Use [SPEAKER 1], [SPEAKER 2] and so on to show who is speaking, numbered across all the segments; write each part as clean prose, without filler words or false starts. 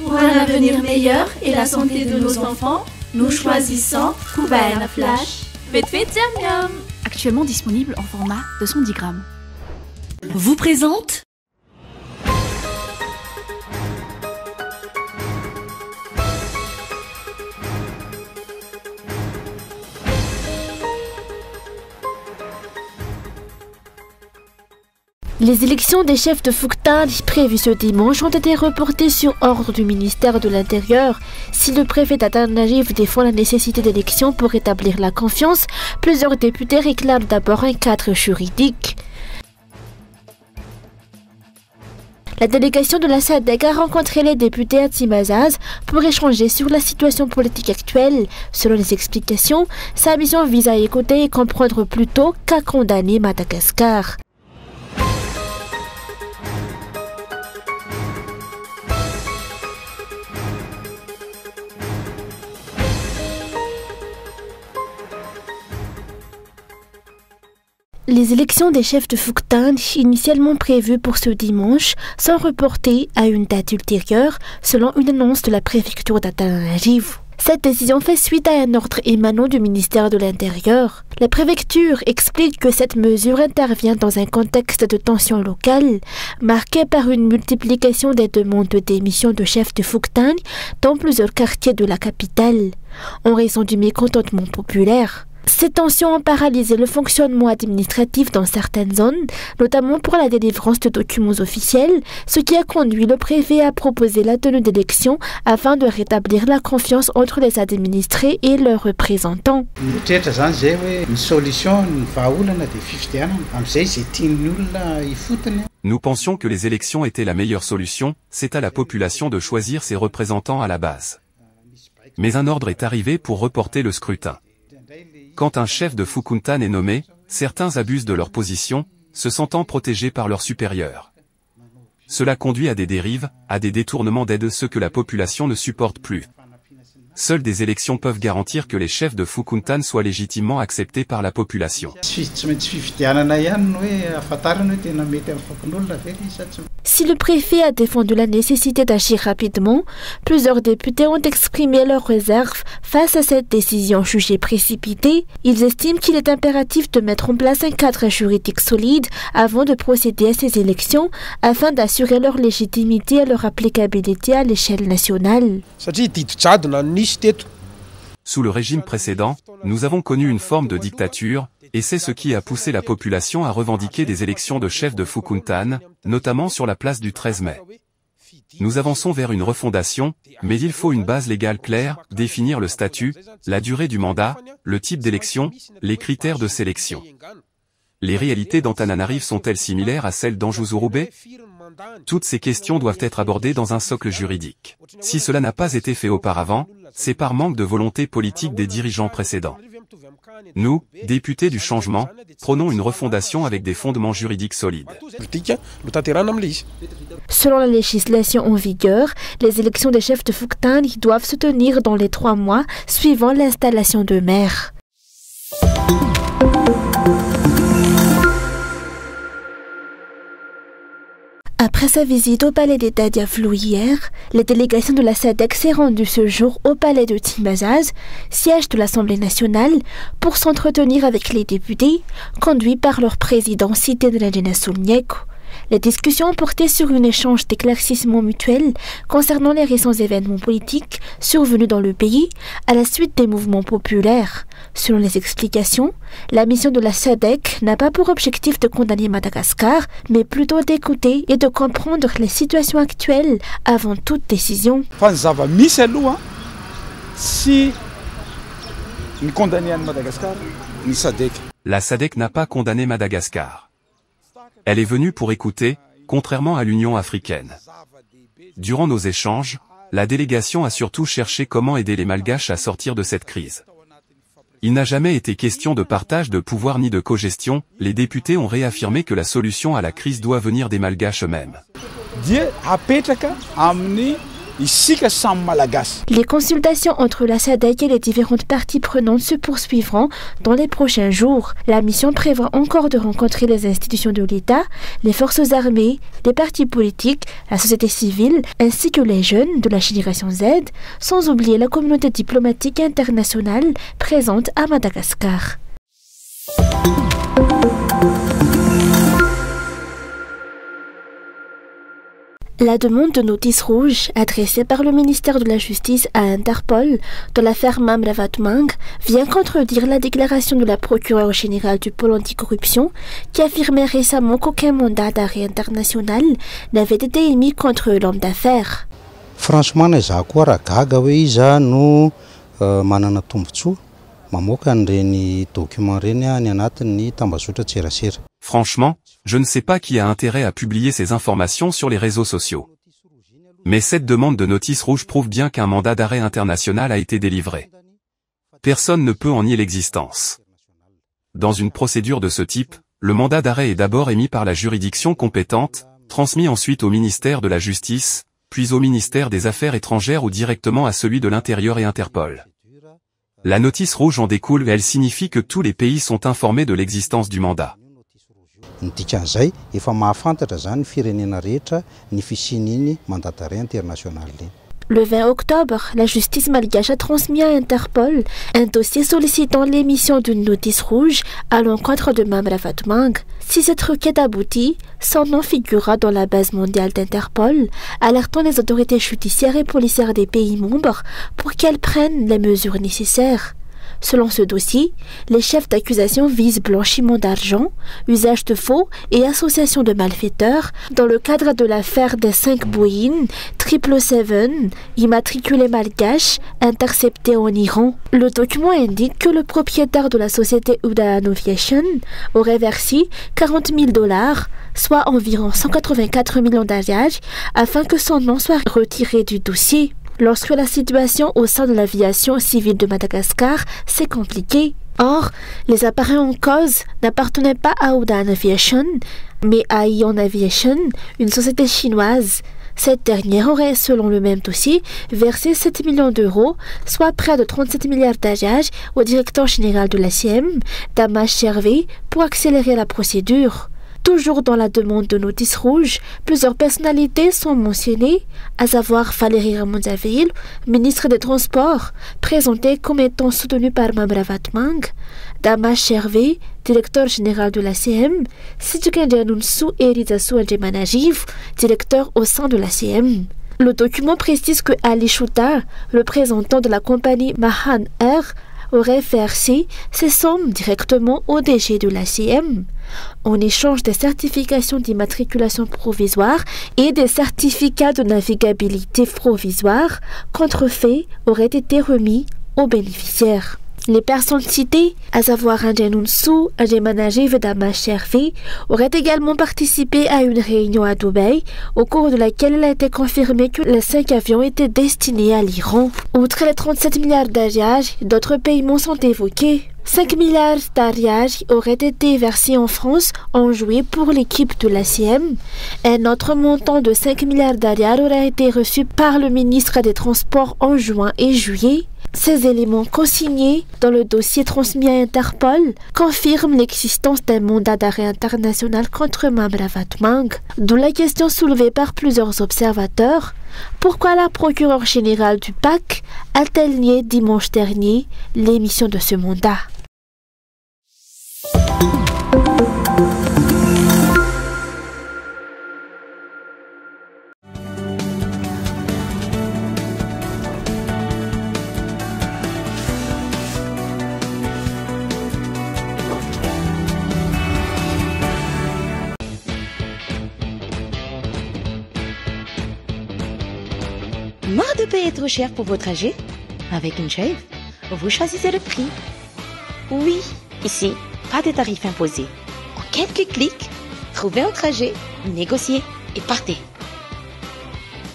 [SPEAKER 1] Pour un avenir meilleur et la santé de nos enfants, nous choisissons Kubaena Flash. Faites miam miam.
[SPEAKER 2] Actuellement disponible en format de 110 grammes.
[SPEAKER 1] Vous présente
[SPEAKER 3] Les élections des chefs de Phuc Thanh prévues ce dimanche ont été reportées sur ordre du ministère de l'Intérieur. Si le préfet Antananarivo défend la nécessité d'élections pour rétablir la confiance, plusieurs députés réclament d'abord un cadre juridique. La délégation de la SADC a rencontré les députés à Timazaz pour échanger sur la situation politique actuelle. Selon les explications, sa mission vise à écouter et comprendre plutôt qu'à condamner Madagascar. Les élections des chefs de Phuc Thanh, initialement prévues pour ce dimanche, sont reportées à une date ultérieure, selon une annonce de la préfecture d'Antananarivo. Cette décision fait suite à un ordre émanant du ministère de l'Intérieur. La préfecture explique que cette mesure intervient dans un contexte de tension locale, marqué par une multiplication des demandes de démission de chefs de Phuc Thanh dans plusieurs quartiers de la capitale, en raison du mécontentement populaire. Ces tensions ont paralysé le fonctionnement administratif dans certaines zones, notamment pour la délivrance de documents officiels, ce qui a conduit le préfet à proposer la tenue d'élections afin de rétablir la confiance entre les administrés et leurs représentants.
[SPEAKER 4] Nous pensions que les élections étaient la meilleure solution, c'est à la population de choisir ses représentants à la base. Mais un ordre est arrivé pour reporter le scrutin. Quand un chef de Phuc Thanh est nommé, certains abusent de leur position, se sentant protégés par leurs supérieurs. Cela conduit à des dérives, à des détournements d'aide, ce que la population ne supporte plus. Seules des élections peuvent garantir que les chefs de Phuc Thanh soient légitimement acceptés par la population.
[SPEAKER 3] Si le préfet a défendu la nécessité d'agir rapidement, plusieurs députés ont exprimé leurs réserves face à cette décision jugée précipitée. Ils estiment qu'il est impératif de mettre en place un cadre juridique solide avant de procéder à ces élections afin d'assurer leur légitimité et leur applicabilité à l'échelle nationale.
[SPEAKER 4] Sous le régime précédent, nous avons connu une forme de dictature, et c'est ce qui a poussé la population à revendiquer des élections de chefs de Phuc Thanh, notamment sur la place du 13 mai. Nous avançons vers une refondation, mais il faut une base légale claire, définir le statut, la durée du mandat, le type d'élection, les critères de sélection. Les réalités d'Antananarivo sont-elles similaires à celles d'Anjou-Zurubé ? Toutes ces questions doivent être abordées dans un socle juridique. Si cela n'a pas été fait auparavant, c'est par manque de volonté politique des dirigeants précédents. Nous, députés du changement, prônons une refondation avec des fondements juridiques solides.
[SPEAKER 3] Selon la législation en vigueur, les élections des chefs de Phuc Thanh doivent se tenir dans les 3 mois suivant l'installation de maires. Après sa visite au palais d'État d'Yavlou hier, la délégation de la SADC s'est rendue ce jour au palais de Timazaz, siège de l'Assemblée nationale, pour s'entretenir avec les députés, conduits par leur président Siti Nadjina Sulnieko. Les discussions portaient sur un échange d'éclaircissements mutuels concernant les récents événements politiques survenus dans le pays à la suite des mouvements populaires. Selon les explications, la mission de la SADC n'a pas pour objectif de condamner Madagascar, mais plutôt d'écouter et de comprendre les situations actuelles avant toute décision.
[SPEAKER 4] La SADC n'a pas condamné Madagascar. Elle est venue pour écouter, contrairement à l'Union africaine. Durant nos échanges, la délégation a surtout cherché comment aider les Malgaches à sortir de cette crise. Il n'a jamais été question de partage de pouvoir ni de cogestion, les députés ont réaffirmé que la solution à la crise doit venir des Malgaches eux-mêmes.
[SPEAKER 3] Les consultations entre la SADC et les différentes parties prenantes se poursuivront dans les prochains jours. La mission prévoit encore de rencontrer les institutions de l'État, les forces armées, les partis politiques, la société civile, ainsi que les jeunes de la génération Z, sans oublier la communauté diplomatique internationale présente à Madagascar. La demande de notice rouge adressée par le ministère de la Justice à Interpol dans l'affaire Mamra Vatmang vient contredire la déclaration de la procureure générale du pôle anticorruption qui affirmait récemment qu'aucun mandat d'arrêt international n'avait été émis contre l'homme d'affaires.
[SPEAKER 5] Franchement, za koa raha gaga hoe iza no manana tombontsoa mamoaka an'ireny document reny any anatin'ny tambazotra tserasera.
[SPEAKER 4] Franchement, je ne sais pas qui a intérêt à publier ces informations sur les réseaux sociaux. Mais cette demande de notice rouge prouve bien qu'un mandat d'arrêt international a été délivré. Personne ne peut en nier l'existence. Dans une procédure de ce type, le mandat d'arrêt est d'abord émis par la juridiction compétente, transmis ensuite au ministère de la Justice, puis au ministère des Affaires étrangères ou directement à celui de l'Intérieur et Interpol. La notice rouge en découle et elle signifie que tous les pays sont informés de l'existence du mandat.
[SPEAKER 5] Ny dikan'izay efa mahafantatra zany ny firenena rehetra ny fisian'iny mandat d'arrêt international iny.
[SPEAKER 3] Le 20 octobre, la justice malgache a transmis à Interpol un dossier sollicitant l'émission d'une notice rouge à l'encontre de Mamra Vatmang. Si cette requête aboutit, son nom figurera dans la base mondiale d'Interpol, alertant les autorités judiciaires et policières des pays membres pour qu'elles prennent les mesures nécessaires. Selon ce dossier, les chefs d'accusation visent blanchiment d'argent, usage de faux et association de malfaiteurs dans le cadre de l'affaire des 5 Boeing 777 immatriculés malgaches interceptés en Iran. Le document indique que le propriétaire de la société Udaan Aviation aurait versé $40,000, soit environ 184 millions d'ariages, afin que son nom soit retiré du dossier. Lorsque la situation au sein de l'aviation civile de Madagascar s'est compliquée. Or, les appareils en cause n'appartenaient pas à Udaan Aviation, mais à Ion Aviation, une société chinoise. Cette dernière aurait, selon le même dossier, versé 7 millions d'euros, soit près de 37 milliards d'ariages, au directeur général de l'ACM, Damas Chervé, pour accélérer la procédure. Toujours dans la demande de notice rouge, plusieurs personnalités sont mentionnées, à savoir Valérie Ramondzaville, ministre des Transports, présentée comme étant soutenue par Mamra Vatmang, Damas Chervé, directeur général de l'ACM, Sidjukandianunsu et Rizasu Adjemanajiv, directeur au sein de l'ACM. Le document précise que Ali Chouta, représentant de la compagnie Mahan Air, aurait versé ces sommes directement au DG de l'ACM. En échange des certifications d'immatriculation provisoire et des certificats de navigabilité provisoire, contrefaits auraient été remis aux bénéficiaires. Les personnes citées, à savoir Anjanunsu, Adjemanajiv et Damas Chervé, auraient également participé à une réunion à Dubaï, au cours de laquelle il a été confirmé que les 5 avions étaient destinés à l'Iran. Outre les 37 milliards d'ariages, d'autres paiements sont évoqués. 5 milliards d'ariages auraient été versés en France en juillet pour l'équipe de l'ACM. Un autre montant de 5 milliards d'ariages aurait été reçu par le ministre des Transports en juin et juillet. Ces éléments consignés dans le dossier transmis à Interpol confirment l'existence d'un mandat d'arrêt international contre Mamra Vatmang. D'où la question soulevée par plusieurs observateurs: pourquoi la procureure générale du PAC a-t-elle nié dimanche dernier l'émission de ce mandat?
[SPEAKER 6] Marre de payer trop cher pour vos trajets? Avec InShave, vous choisissez le prix. Oui, ici, pas de tarifs imposés. En quelques clics, trouvez un trajet, négociez et partez.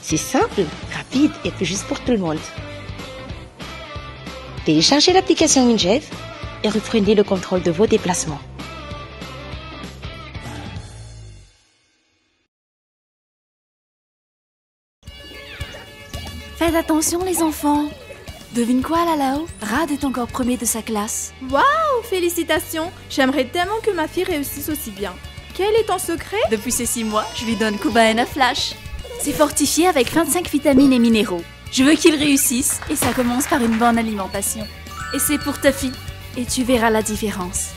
[SPEAKER 6] C'est simple, rapide et plus juste pour tout le monde. Téléchargez l'application InShave et reprenez le contrôle de vos déplacements.
[SPEAKER 2] Faites attention les enfants. Devine quoi Lalao? Rad est encore premier de sa classe.
[SPEAKER 1] Waouh, félicitations. J'aimerais tellement que ma fille réussisse aussi bien. Quel est ton secret?
[SPEAKER 2] Depuis ces 6 mois, je lui donne Kubaena Flash. C'est fortifié avec 25 vitamines et minéraux. Je veux qu'il réussisse et ça commence par une bonne alimentation. Et c'est pour ta fille. Et tu verras la différence.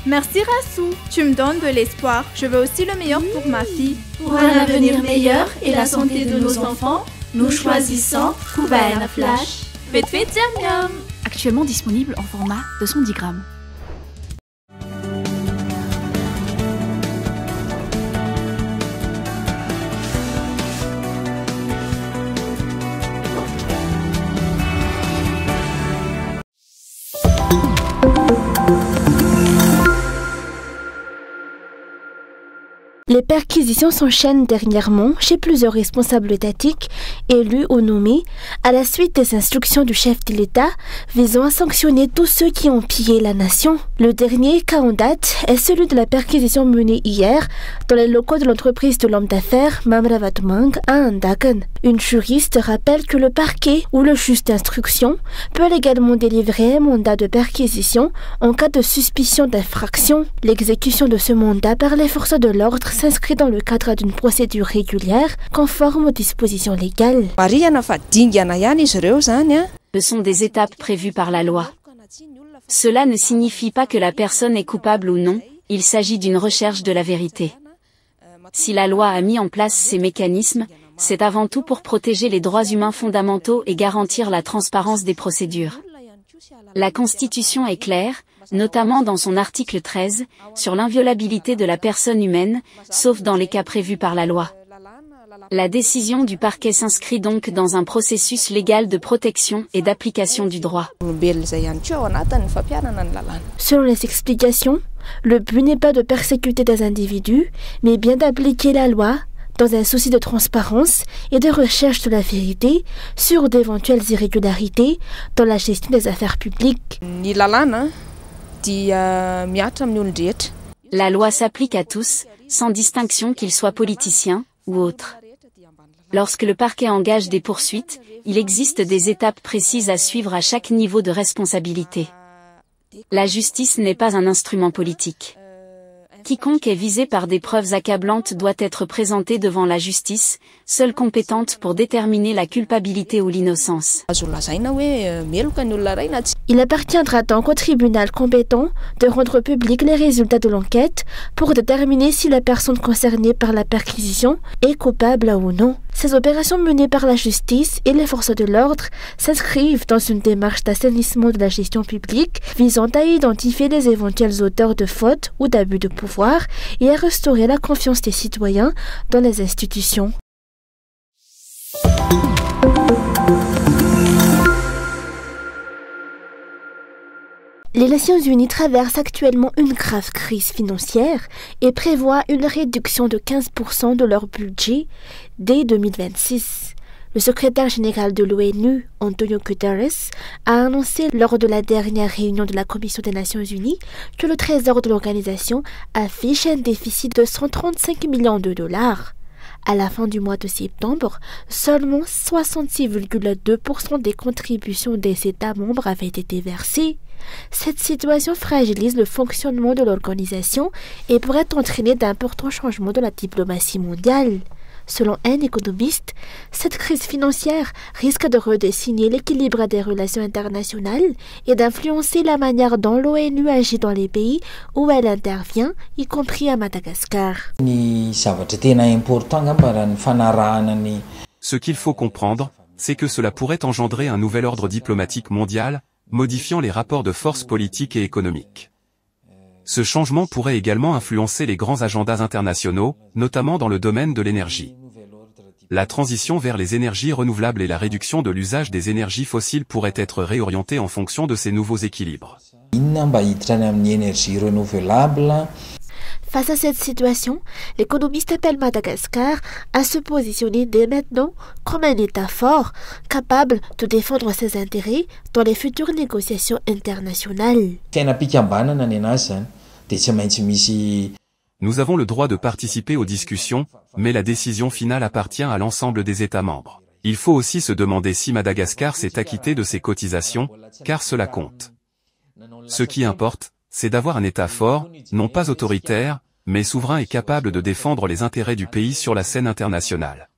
[SPEAKER 1] Merci Rassou, tu me donnes de l'espoir. Je veux aussi le meilleur pour ma fille.
[SPEAKER 3] Pour un avenir meilleur et la santé de nos enfants, nous choisissons Kubaena Flash.
[SPEAKER 1] Vite vite, miam miam.
[SPEAKER 2] Actuellement disponible en format de 110 grammes.
[SPEAKER 3] Les perquisitions s'enchaînent dernièrement chez plusieurs responsables étatiques, élus ou nommés, à la suite des instructions du chef de l'État visant à sanctionner tous ceux qui ont pillé la nation. Le dernier cas en date est celui de la perquisition menée hier dans les locaux de l'entreprise de l'homme d'affaires Mamravatmang à Andakan. Une juriste rappelle que le parquet ou le juge d'instruction peut également délivrer un mandat de perquisition en cas de suspicion d'infraction. L'exécution de ce mandat par les forces de l'ordre s'inscrit dans le cadre d'une procédure régulière conforme aux dispositions légales.
[SPEAKER 7] Ce sont des étapes prévues par la loi. Cela ne signifie pas que la personne est coupable ou non, il s'agit d'une recherche de la vérité. Si la loi a mis en place ces mécanismes, c'est avant tout pour protéger les droits humains fondamentaux et garantir la transparence des procédures. La Constitution est claire, notamment dans son article 13, sur l'inviolabilité de la personne humaine, sauf dans les cas prévus par la loi. La décision du parquet s'inscrit donc dans un processus légal de protection et d'application du droit.
[SPEAKER 3] Selon les explications, le but n'est pas de persécuter des individus, mais bien d'appliquer la loi dans un souci de transparence et de recherche de la vérité sur d'éventuelles irrégularités dans la gestion des affaires publiques.
[SPEAKER 7] La loi s'applique à tous, sans distinction qu'ils soient politiciens ou autres. Lorsque le parquet engage des poursuites, il existe des étapes précises à suivre à chaque niveau de responsabilité. La justice n'est pas un instrument politique. Quiconque est visé par des preuves accablantes doit être présenté devant la justice, seule compétente pour déterminer la culpabilité ou l'innocence.
[SPEAKER 3] Il appartiendra donc au tribunal compétent de rendre public les résultats de l'enquête pour déterminer si la personne concernée par la perquisition est coupable ou non. Ces opérations menées par la justice et les forces de l'ordre s'inscrivent dans une démarche d'assainissement de la gestion publique visant à identifier les éventuels auteurs de fautes ou d'abus de pouvoir et à restaurer la confiance des citoyens dans les institutions. Les Nations Unies traversent actuellement une grave crise financière et prévoient une réduction de 15% de leur budget dès 2026. Le secrétaire général de l'ONU, Antonio Guterres, a annoncé lors de la dernière réunion de la Commission des Nations Unies que le trésor de l'organisation affiche un déficit de 135 millions de dollars. À la fin du mois de septembre, seulement 66,2% des contributions des États membres avaient été versées. Cette situation fragilise le fonctionnement de l'organisation et pourrait entraîner d'importants changements dans la diplomatie mondiale. Selon un économiste, cette crise financière risque de redessiner l'équilibre des relations internationales et d'influencer la manière dont l'ONU agit dans les pays où elle intervient, y compris à Madagascar.
[SPEAKER 4] Ce qu'il faut comprendre, c'est que cela pourrait engendrer un nouvel ordre diplomatique mondial, modifiant les rapports de force politiques et économiques. Ce changement pourrait également influencer les grands agendas internationaux, notamment dans le domaine de l'énergie. La transition vers les énergies renouvelables et la réduction de l'usage des énergies fossiles pourraient être réorientées en fonction de ces nouveaux équilibres.
[SPEAKER 3] Face à cette situation, l'économiste appelle Madagascar à se positionner dès maintenant comme un État fort, capable de défendre ses intérêts dans les futures négociations internationales.
[SPEAKER 4] Nous avons le droit de participer aux discussions, mais la décision finale appartient à l'ensemble des États membres. Il faut aussi se demander si Madagascar s'est acquitté de ses cotisations, car cela compte. Ce qui importe, c'est d'avoir un État fort, non pas autoritaire, mais souverain et capable de défendre les intérêts du pays sur la scène internationale.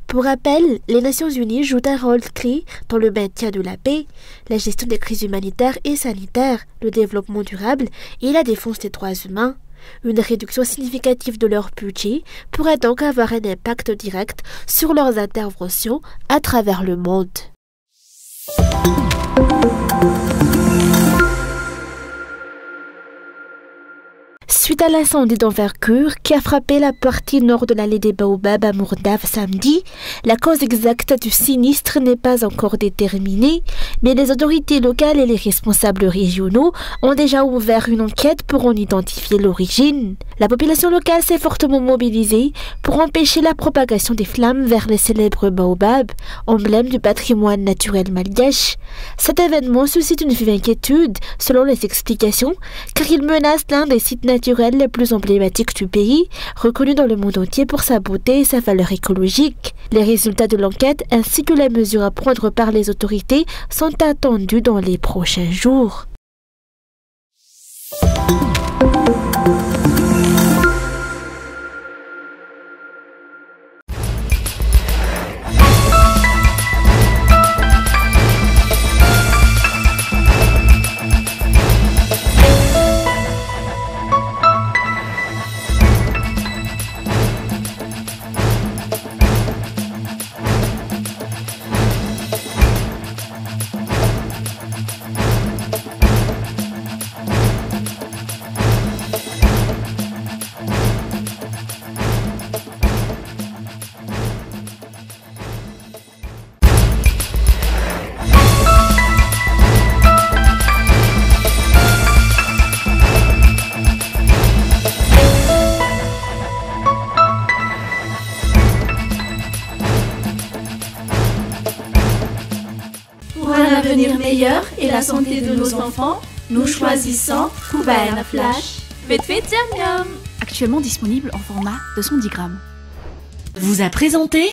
[SPEAKER 3] Pour rappel, les Nations Unies jouent un rôle clé dans le maintien de la paix, la gestion des crises humanitaires et sanitaires, le développement durable et la défense des droits humains. Une réduction significative de leur budget pourrait donc avoir un impact direct sur leurs interventions à travers le monde. Suite à l'incendie d'envergure qui a frappé la partie nord de l'allée des Baobabs à Mourdave samedi, la cause exacte du sinistre n'est pas encore déterminée, mais les autorités locales et les responsables régionaux ont déjà ouvert une enquête pour en identifier l'origine. La population locale s'est fortement mobilisée pour empêcher la propagation des flammes vers les célèbres Baobabs, emblème du patrimoine naturel malgache. Cet événement suscite une vive inquiétude, selon les explications, car il menace l'un des sites naturels les plus emblématiques du pays, reconnu dans le monde entier pour sa beauté et sa valeur écologique. Les résultats de l'enquête ainsi que les mesures à prendre par les autorités sont attendus dans les prochains jours.
[SPEAKER 1] Pour un avenir meilleur et la santé de nos enfants, nous choisissons Kubaena Flash. Faites miam miam.
[SPEAKER 2] Actuellement disponible en format de 110 grammes.
[SPEAKER 8] Vous a présenté